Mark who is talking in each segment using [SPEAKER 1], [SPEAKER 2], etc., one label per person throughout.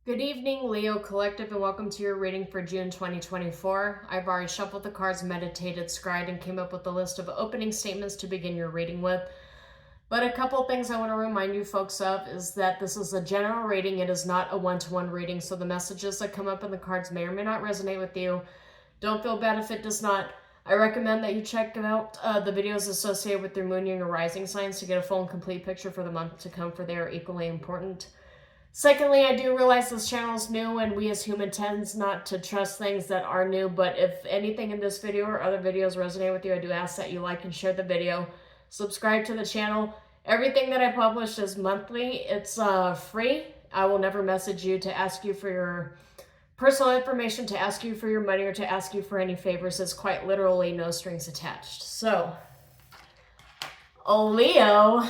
[SPEAKER 1] Good evening, Leo Collective, and welcome to your reading for June 2024. I've already shuffled the cards, meditated, scried, and came up with a list of opening statements to begin your reading with. But a couple things I want to remind you folks of is that this is a general reading. It is not a one-to-one reading, so the messages that come up in the cards may or may not resonate with you. Don't feel bad if it does not. I recommend that you check out the videos associated with your moon, your rising signs to get a full and complete picture for the month to come, for they are equally important. Secondly, I do realize this channel is new and we as humans tend not to trust things that are new, but if anything in this video or other videos resonate with you, I do ask that you like and share the video. Subscribe to the channel. Everything that I publish is monthly. It's free. I will never message you to ask you for your personal information, to ask you for your money, or to ask you for any favors. It's quite literally no strings attached. So, Leo,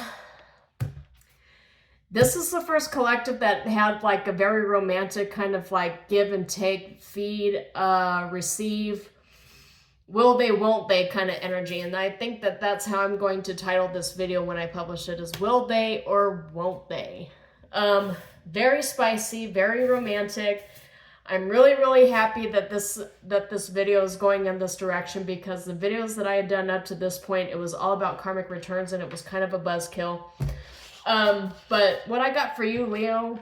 [SPEAKER 1] this is the first collective that had like a very romantic kind of like give and take, feed, receive, will they, won't they kind of energy. And I think that that's how I'm going to title this video when I publish it, is will they or won't they? Very spicy, very romantic. I'm really happy that this video is going in this direction, because the videos that I had done up to this point, it was all about karmic returns and it was kind of a buzzkill. But what I got for you, Leo,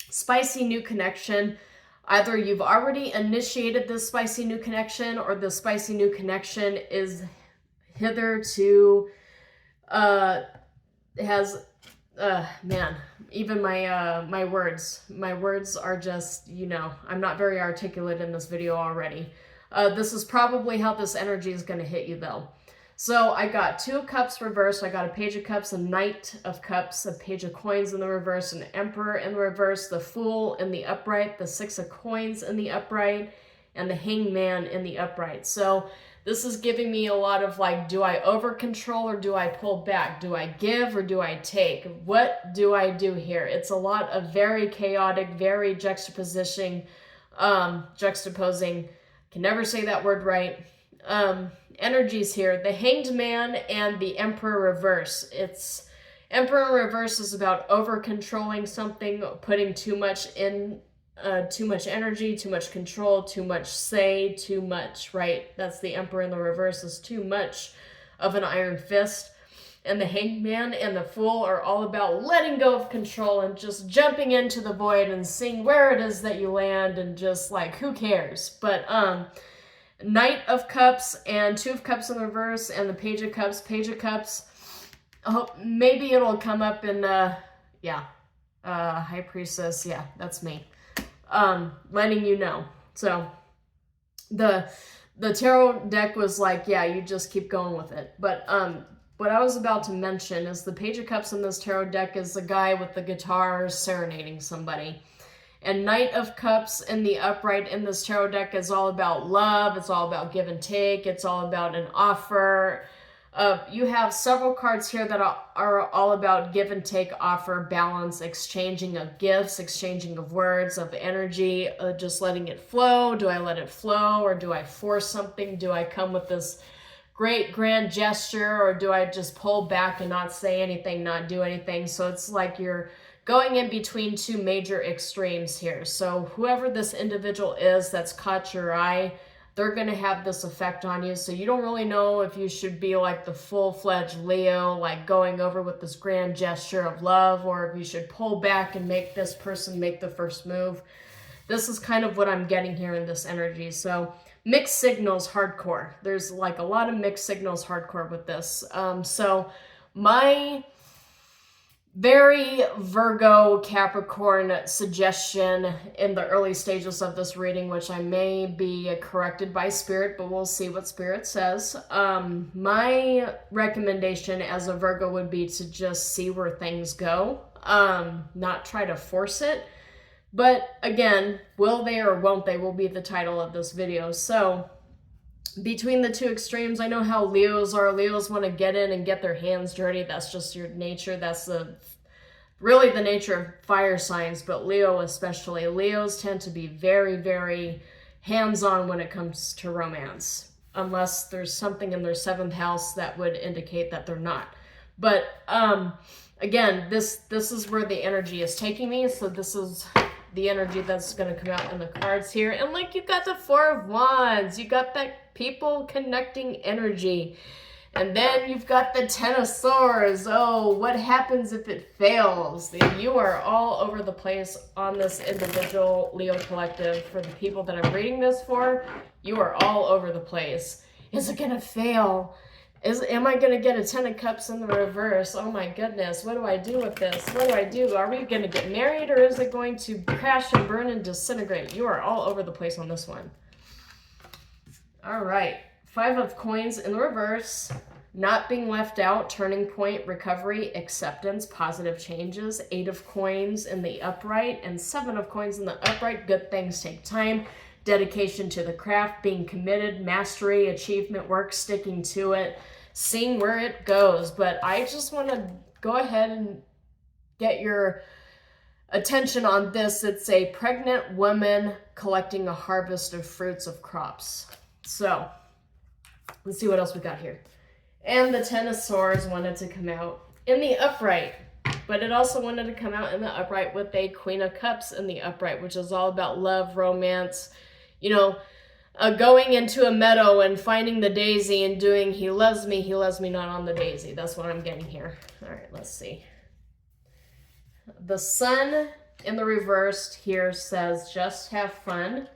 [SPEAKER 1] spicy new connection. Either you've already initiated this spicy new connection, or the spicy new connection is hitherto, man, even my words are just, you know, I'm not very articulate in this video already. This is probably how this energy is going to hit you though. So I got Two of Cups reversed, I got a Page of Cups, a Knight of Cups, a Page of Coins in the reverse, an Emperor in the reverse, the Fool in the upright, the Six of Coins in the upright, and the Hanged Man in the upright. So this is giving me a lot of like, do I over control or do I pull back? Do I give or do I take? What do I do here? It's a lot of very chaotic, very juxtaposing, can never say that word right, energies here. The Hanged Man and the Emperor reverse. It's Emperor reverse is about over controlling something, putting too much in, too much energy, too much control, too much say, too much, right? That's the Emperor in the reverse, is too much of an iron fist. And the Hanged Man and the Fool are all about letting go of control and just jumping into the void and seeing where it is that you land and just like, who cares? But Knight of Cups and Two of Cups in the reverse and the Page of Cups. Page of Cups, oh, maybe it'll come up in, High Priestess, yeah, that's me. Letting you know. So, the tarot deck was like, yeah, you just keep going with it. But, what I was about to mention is the Page of Cups in this tarot deck is the guy with the guitar serenading somebody. And Knight of Cups in the upright in this tarot deck is all about love. It's all about give and take. It's all about an offer. You have several cards here that are all about give and take, offer, balance, exchanging of gifts, exchanging of words, of energy, just letting it flow. Do I let it flow, or do I force something? Do I come with this great grand gesture, or do I just pull back and not say anything, not do anything? So it's like you're going in between two major extremes here. So whoever this individual is that's caught your eye, they're going to have this effect on you. So you don't really know if you should be like the full-fledged Leo, like going over with this grand gesture of love, or if you should pull back and make this person make the first move. This is kind of what I'm getting here in this energy. So mixed signals hardcore. There's like a lot of mixed signals hardcore with this. So my very Virgo Capricorn suggestion in the early stages of this reading, which I may be corrected by Spirit, but we'll see what Spirit says. My recommendation as a Virgo would be to just see where things go, not try to force it. But again, will they or won't they will be the title of this video. So between the two extremes, I know how Leos are. Leos want to get in and get their hands dirty. That's just your nature. That's really the nature of fire signs, but Leo especially. Leos tend to be very hands-on when it comes to romance, unless there's something in their 7th house that would indicate that they're not. But again, this is where the energy is taking me. So this is the energy that's going to come out in the cards here. And like, you got the Four of Wands. You got that people connecting energy. And then you've got the Ten of Swords. Oh, what happens if it fails? You are all over the place on this individual Leo collective. For the people that I'm reading this for, you are all over the place. Is it going to fail? Am I going to get a Ten of Cups in the reverse? Oh my goodness, what do I do with this? What do I do? Are we going to get married, or is it going to crash and burn and disintegrate? You are all over the place on this one. All right. Five of Coins in the reverse, not being left out, turning point, recovery, acceptance, positive changes. Eight of Coins in the upright and Seven of Coins in the upright. Good things take time, dedication to the craft, being committed, mastery, achievement, work, sticking to it, seeing where it goes. But I just want to go ahead and get your attention on this. It's a pregnant woman collecting a harvest of fruits of crops. So let's see what else we got here. And the Ten of Swords wanted to come out in the upright, but it also wanted to come out in the upright with a Queen of Cups in the upright, which is all about love, romance, you know, going into a meadow and finding the daisy and doing he loves me not on the daisy. That's what I'm getting here. All right, let's see. The Sun in the reversed here says just have fun.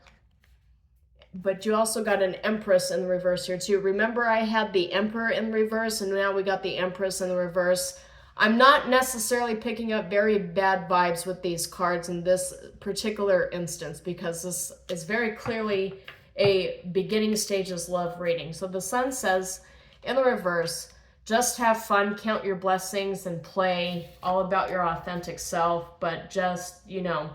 [SPEAKER 1] But you also got an Empress in the reverse here too. Remember, I had the Emperor in reverse, and now we got the Empress in the reverse. I'm not necessarily picking up very bad vibes with these cards in this particular instance, because this is very clearly a beginning stages love reading. So the Sun says in the reverse, just have fun, count your blessings, and play, all about your authentic self, but just, you know,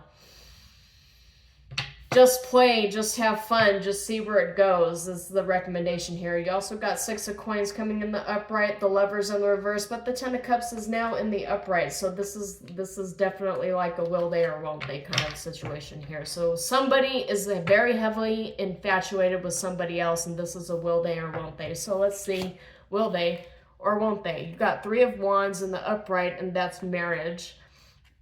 [SPEAKER 1] just play, just have fun, just see where it goes is the recommendation here. You also got Six of Coins coming in the upright, the Lovers in the reverse, but the Ten of Cups is now in the upright. So this is definitely like a will they or won't they kind of situation here. So somebody is very heavily infatuated with somebody else, and this is a will they or won't they. So let's see, will they or won't they? You got Three of Wands in the upright, and that's marriage,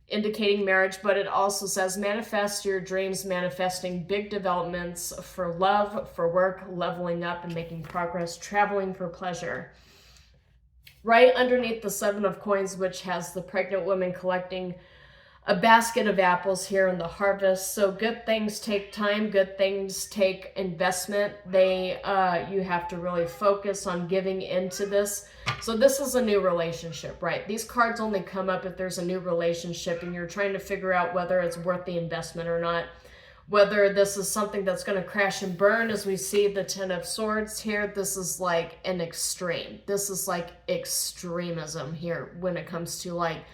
[SPEAKER 1] indicating marriage, but it also says manifest your dreams, manifesting big developments for love, for work, leveling up and making progress, traveling for pleasure. Right underneath the Seven of Coins, which has the pregnant woman collecting a basket of apples here in the harvest. So good things take time, good things take investment. You have to really focus on giving into this. So this is a new relationship, right? These cards only come up if there's a new relationship and you're trying to figure out whether it's worth the investment or not. Whether this is something that's going to crash and burn, as we see the Ten of Swords here. This is like an extreme. This is like extremism here when it comes to like,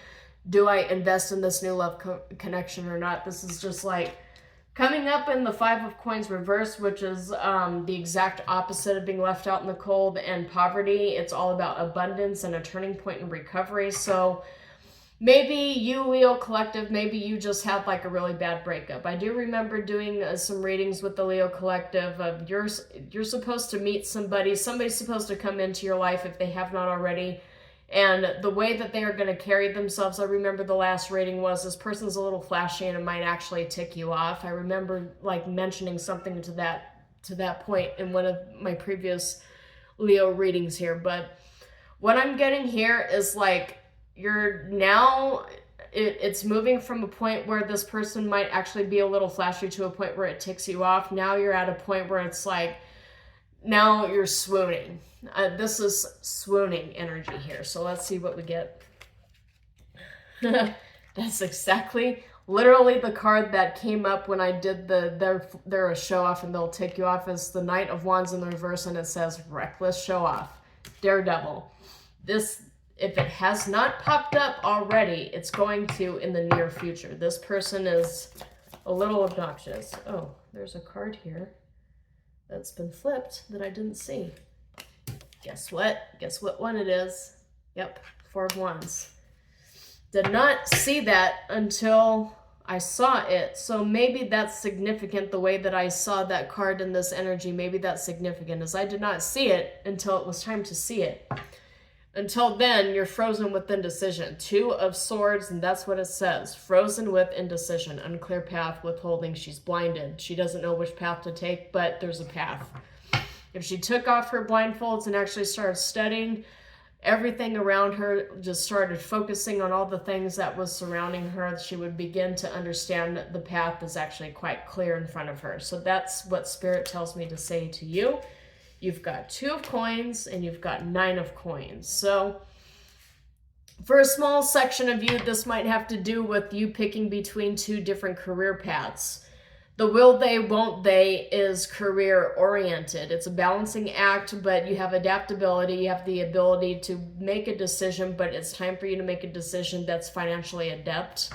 [SPEAKER 1] do I invest in this new love connection or not? This is just like coming up in the Five of Coins reverse, which is the exact opposite of being left out in the cold and poverty. It's all about abundance and a turning point in recovery. So maybe you, Leo Collective, maybe you just had like a really bad breakup. I do remember doing some readings with the Leo Collective of you're supposed to meet somebody's supposed to come into your life if they have not already. And the way that they are going to carry themselves, I remember the last reading was this person's a little flashy and it might actually tick you off. I remember like mentioning something to that point in one of my previous Leo readings here. But what I'm getting here is like you're now, it's moving from a point where this person might actually be a little flashy to a point where it ticks you off. Now you're at a point where it's like, now you're swooning. This is swooning energy here. So let's see what we get. That's exactly, literally the card that came up when I did they're a show off and they'll take you off, is the Knight of Wands in the reverse, and it says reckless show off, daredevil. This, if it has not popped up already, it's going to in the near future. This person is a little obnoxious. Oh, there's a card here that's been flipped that I didn't see. Guess what? Guess what one it is? Yep, Four of Wands. Did not see that until I saw it. So maybe that's significant, the way that I saw that card in this energy. Maybe that's significant, as I did not see it until it was time to see it. Until then, you're frozen with indecision. 2 of Swords, and that's what it says. Frozen with indecision. Unclear path, withholding. She's blinded. She doesn't know which path to take, but there's a path. If she took off her blindfolds and actually started studying, everything around her just started focusing on all the things that was surrounding her, she would begin to understand that the path is actually quite clear in front of her. So that's what Spirit tells me to say to you. You've got 2 of coins and you've got 9 of coins. So for a small section of you, this might have to do with you picking between 2 different career paths. The will they, won't they is career oriented. It's a balancing act, but you have adaptability. You have the ability to make a decision, but it's time for you to make a decision that's financially adept.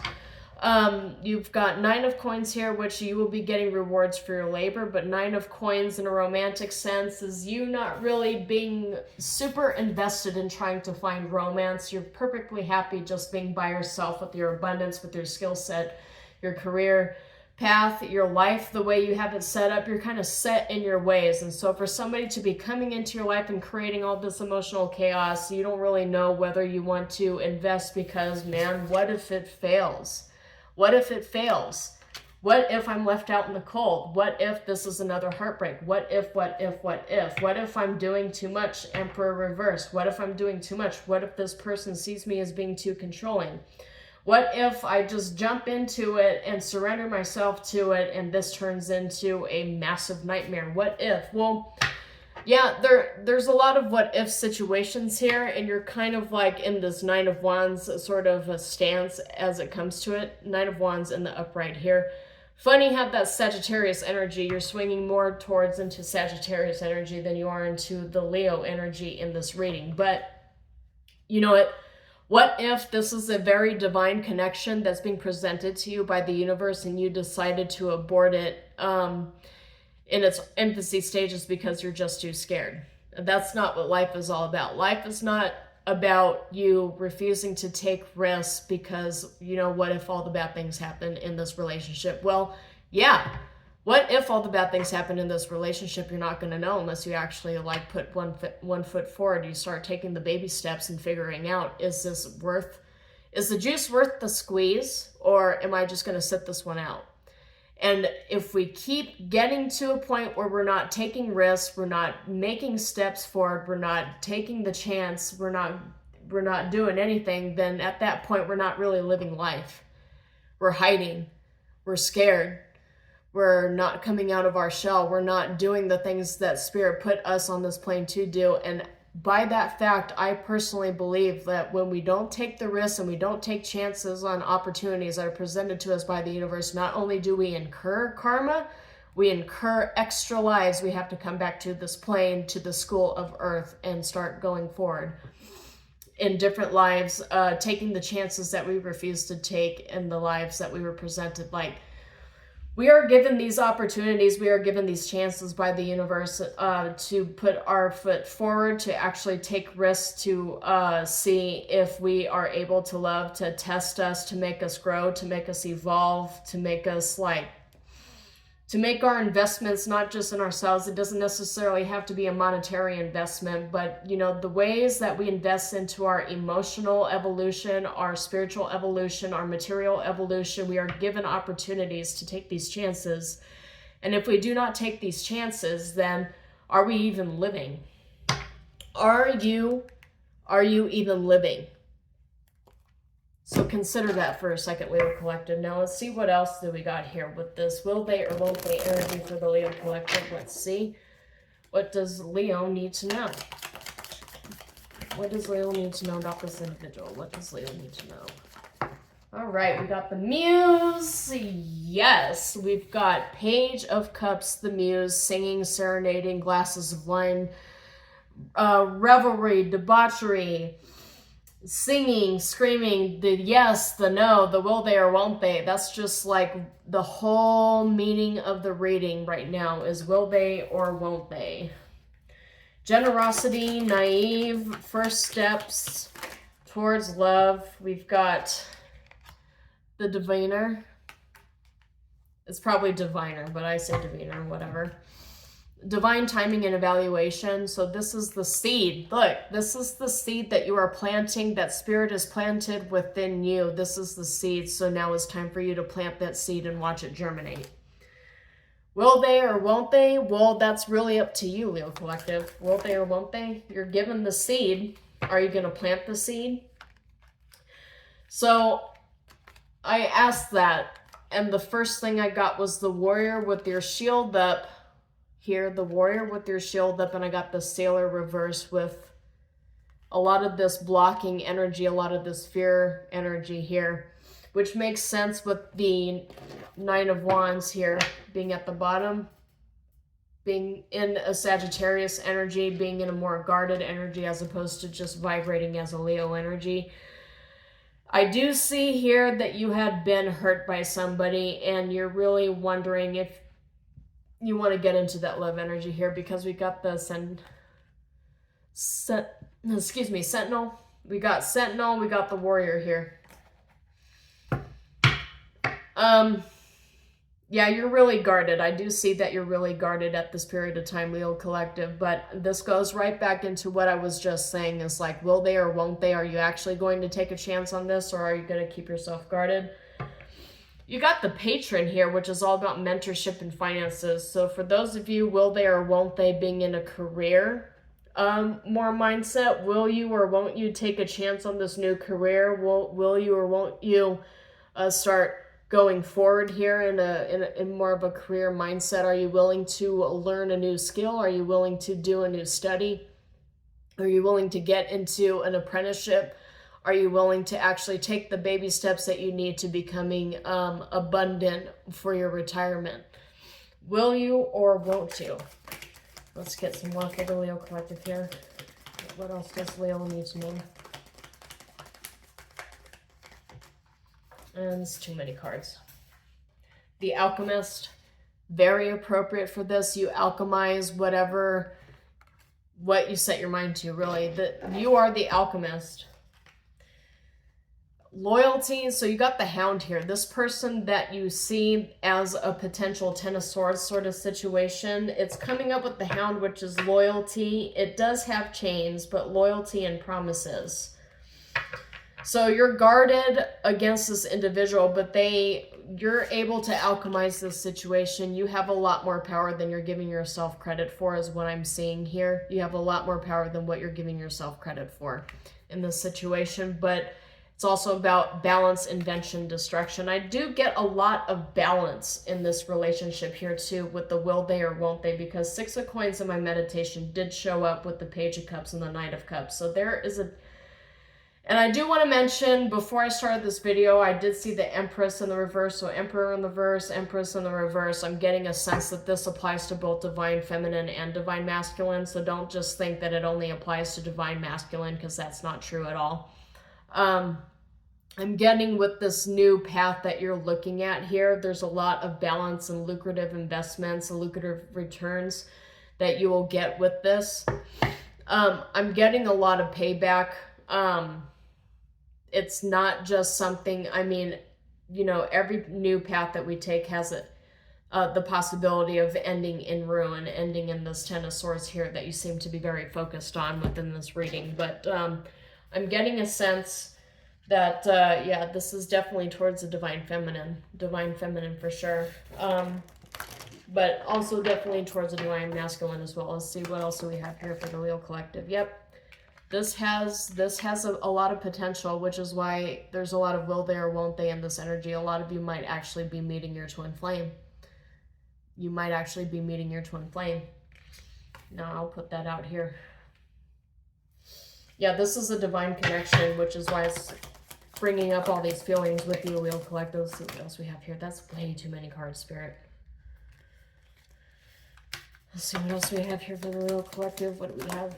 [SPEAKER 1] You've got 9 of coins here, which you will be getting rewards for your labor, but 9 of coins in a romantic sense is you not really being super invested in trying to find romance. You're perfectly happy just being by yourself with your abundance, with your skill set, your career path, your life, the way you have it set up. You're kind of set in your ways. And so for somebody to be coming into your life and creating all this emotional chaos, you don't really know whether you want to invest because, man, what if it fails? What if it fails? What if I'm left out in the cold? What if this is another heartbreak? What if? What if I'm doing too much? Emperor reverse. What if I'm doing too much? What if this person sees me as being too controlling? What if I just jump into it and surrender myself to it and this turns into a massive nightmare? What if? Well, yeah, there's a lot of what if situations here, and you're kind of like in this 9 of Wands sort of a stance as it comes to it. 9 of Wands in the upright here. Funny how that Sagittarius energy, you're swinging more towards into Sagittarius energy than you are into the Leo energy in this reading. But you know what if this is a very divine connection that's being presented to you by the universe and you decided to abort it in its infancy stages because you're just too scared? That's not what life is all about. Life is not about you refusing to take risks because, you know, what if all the bad things happen in this relationship? Well, yeah. What if all the bad things happen in this relationship? You're not going to know unless you actually like put one foot forward. You start taking the baby steps and figuring out, is the juice worth the squeeze, or am I just going to sit this one out? And if we keep getting to a point where we're not taking risks, we're not making steps forward, we're not taking the chance, we're not doing anything, then at that point, we're not really living life. We're hiding. We're scared. We're not coming out of our shell. We're not doing the things that Spirit put us on this plane to do. And by that fact, I personally believe that when we don't take the risks and we don't take chances on opportunities that are presented to us by the universe, not only do we incur karma, we incur extra lives. We have to come back to this plane, to the school of Earth, and start going forward in different lives, taking the chances that we refuse to take in the lives that we were presented. Like, we are given these opportunities, we are given these chances by the universe to put our foot forward, to actually take risks, to see if we are able to love, to test us, to make us grow, to make us evolve, to make us to make our investments not just in ourselves. It doesn't necessarily have to be a monetary investment, but you know, the ways that we invest into our emotional evolution, our spiritual evolution, our material evolution, we are given opportunities to take these chances. And if we do not take these chances, then are we even living? Are you even living? So consider that for a second, Leo Collective. Now let's see what else do we got here with this will they or won't they energy for the Leo Collective. Let's see. What does Leo need to know? What does Leo need to know about this individual? What does Leo need to know? All right, we got the Muse. Yes, we've got Page of Cups, the Muse, singing, serenading, glasses of wine, revelry, debauchery, singing, screaming, the yes, the no, the will they or won't they. That's just like the whole meaning of the reading right now is will they or won't they. Generosity, naive, first steps towards love. We've got the diviner. It's probably diviner, but I say diviner, whatever. divine timing and evaluation. So this is the seed. Look, this is the seed that you are planting, that spirit is planted within you. This is the seed. So now it's time for you to plant that seed and watch it germinate. Will they or won't they? Well, that's really up to you, Leo Collective. Will they or won't they? You're given the seed. Are you going to plant the seed? So I asked that, and the first thing I got was the warrior with your shield up. Here, the warrior with your shield up, and I got the sailor reverse with a lot of this blocking energy, a lot of this fear energy here, which makes sense with the Nine of Wands here being at the bottom, being in a Sagittarius energy, being in a more guarded energy as opposed to just vibrating as a Leo energy. I do see here that you had been hurt by somebody and you're really wondering if you want to get into that love energy here, because we got the Sentinel. We got Sentinel, we got the warrior here. Yeah, you're really guarded. I do see that you're really guarded at this period of time, Leo Collective, but this goes right back into what I was just saying, is like, will they or won't they? Are you actually going to take a chance on this, or are you going to keep yourself guarded? You got the Patron here, which is all about mentorship and finances. So for those of you, will they or won't they, being in a career more mindset, will you or won't you take a chance on this new career? Will you or won't you start going forward here in more of a career mindset? Are you willing to learn a new skill? Are you willing to do a new study? Are you willing to get into an apprenticeship? Are you willing to actually take the baby steps that you need to becoming abundant for your retirement? Will you or won't you? Let's get some more for the Leo Collective here. What else does Leo need to know? And it's too many cards. The Alchemist, very appropriate for this. You alchemize what you set your mind to, really. You are the alchemist. Loyalty, so you got the Hound here. This person that you see as a potential Ten of Swords sort of situation, it's coming up with the Hound, which is loyalty. It does have chains, but loyalty and promises. So you're guarded against this individual, but you're able to alchemize this situation. You have a lot more power than you're giving yourself credit for, is what I'm seeing here. You have a lot more power than what you're giving yourself credit for in this situation, but it's also about balance, invention, destruction. I do get a lot of balance in this relationship here too, with the will they or won't they, because Six of Coins in my meditation did show up with the Page of Cups and the Knight of Cups. So there is and I do want to mention, before I started this video, I did see the Empress in the reverse. So Emperor in the reverse, Empress in the reverse. I'm getting a sense that this applies to both Divine Feminine and Divine Masculine. So don't just think that it only applies to Divine Masculine, because that's not true at all. I'm getting with this new path that you're looking at here, there's a lot of balance and lucrative investments and lucrative returns that you will get with this. I'm getting a lot of payback. It's not just something, I mean, you know, every new path that we take has the possibility of ending in ruin, ending in this Ten of Swords here that you seem to be very focused on within this reading. But I'm getting a sense that, yeah, this is definitely towards the Divine Feminine for sure. But also definitely towards the Divine Masculine as well. Let's see, what else do we have here for the Leo Collective? Yep. This has a lot of potential, which is why there's a lot of will they or won't they in this energy. A lot of you might actually be meeting your twin flame. You might actually be meeting your twin flame. Now I'll put that out here. Yeah, this is a divine connection, which is why it's bringing up all these feelings with you, Leo Collective. Let's see what else we have here. That's way too many cards, Spirit. Let's see what else we have here for the Leo Collective. What do we have?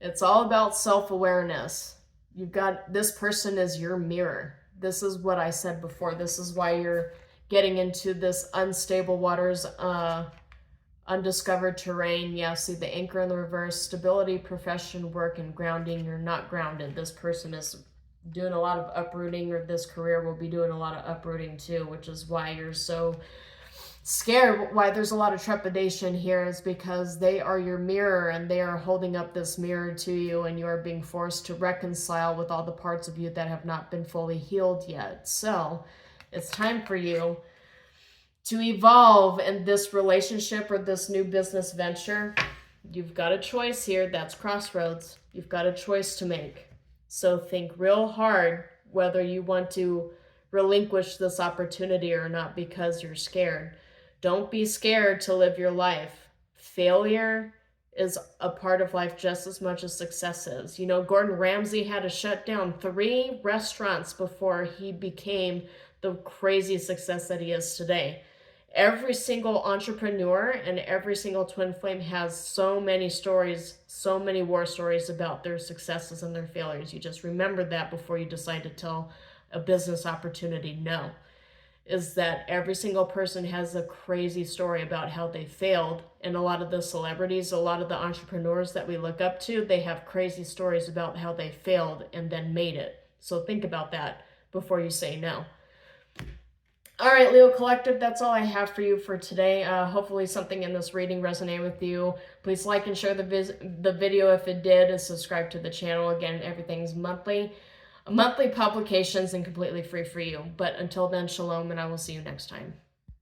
[SPEAKER 1] It's all about self-awareness. You've got, this person is your mirror. This is what I said before. This is why you're getting into this unstable waters, undiscovered terrain. Yeah, see the anchor in the reverse, stability, profession, work, and grounding. You're not grounded. This person is doing a lot of uprooting, or this career will be doing a lot of uprooting too, which is why you're so scared, why there's a lot of trepidation here is because they are your mirror and they are holding up this mirror to you, and you are being forced to reconcile with all the parts of you that have not been fully healed yet. So it's time for you to evolve in this relationship or this new business venture. You've got a choice here. That's crossroads. You've got a choice to make. So think real hard whether you want to relinquish this opportunity or not, because you're scared. Don't be scared to live your life. Failure is a part of life just as much as success is. You know, Gordon Ramsay had to shut down 3 restaurants before he became the crazy success that he is today. Every single entrepreneur and every single twin flame has so many stories, so many war stories about their successes and their failures. You just remember that before you decide to tell a business opportunity no. Is that every single person has a crazy story about how they failed. And a lot of the celebrities, a lot of the entrepreneurs that we look up to, they have crazy stories about how they failed and then made it. So think about that before you say no. All right, Leo Collective, that's all I have for you for today. Hopefully something in this reading resonated with you. Please like and share the video if it did, and subscribe to the channel. Again, everything's monthly publications and completely free for you. But until then, shalom, and I will see you next time.